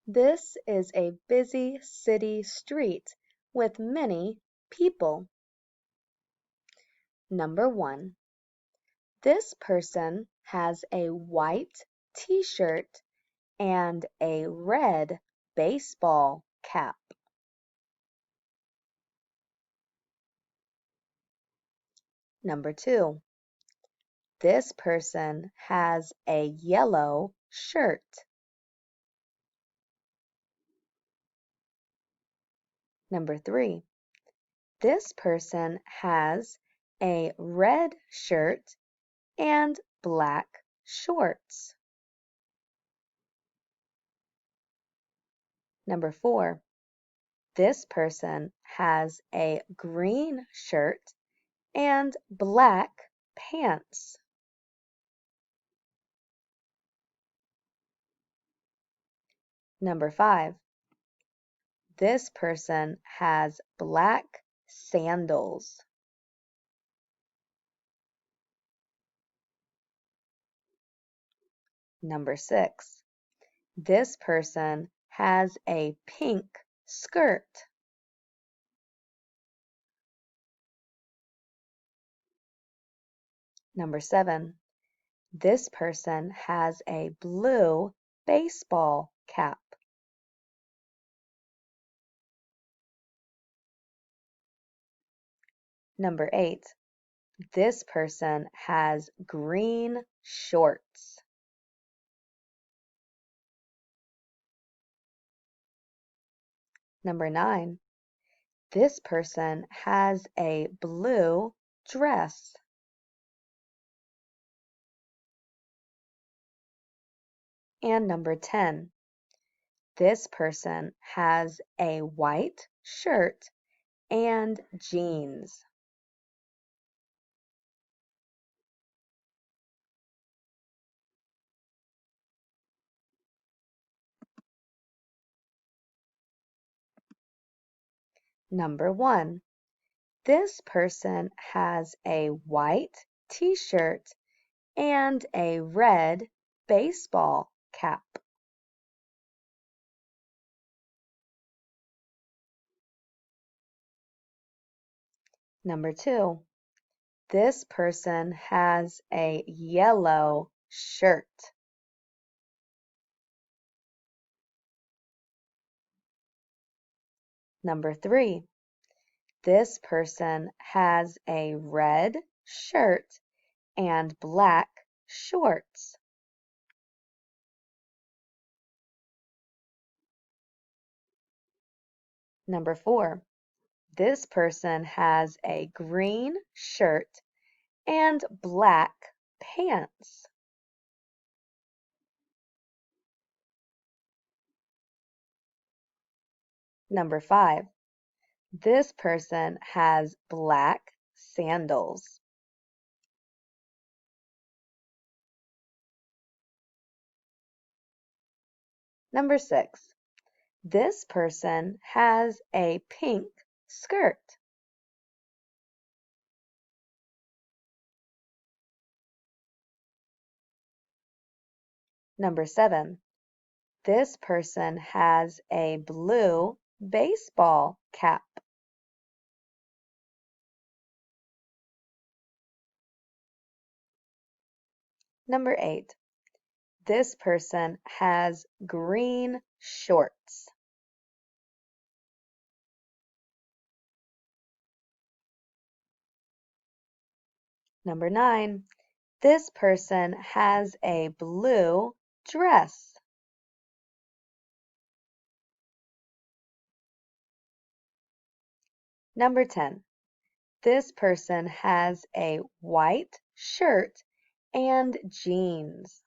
This is a busy city street with many people. Number 1. This person has a white t-shirt and a red baseball cap. Number 2. This person has a yellow shirt. Number 3. This person has a red shirt and black shorts. Number 4. This person has a green shirt and black pants. Number 5. This person has black sandals. Number 6. This person has a pink skirt. Number 7. This person has a blue baseball cap. Number 8. This person has green shorts. Number 9. This person has a blue dress. And number 10. This person has a white shirt and jeans. Number 1. This person has a white t-shirt and a red baseball cap. Number 2. This person has a yellow shirt. Number 3. This person has a red shirt and black shorts. Number 4. This person has a green shirt and black pants. Number 5. This person has black sandals. Number 6. This person has a pink skirt. Number 7. This person has a blue baseball cap. Number 8. This person has green shorts. Number 9. This person has a blue dress. Number 10. This person has a white shirt and jeans.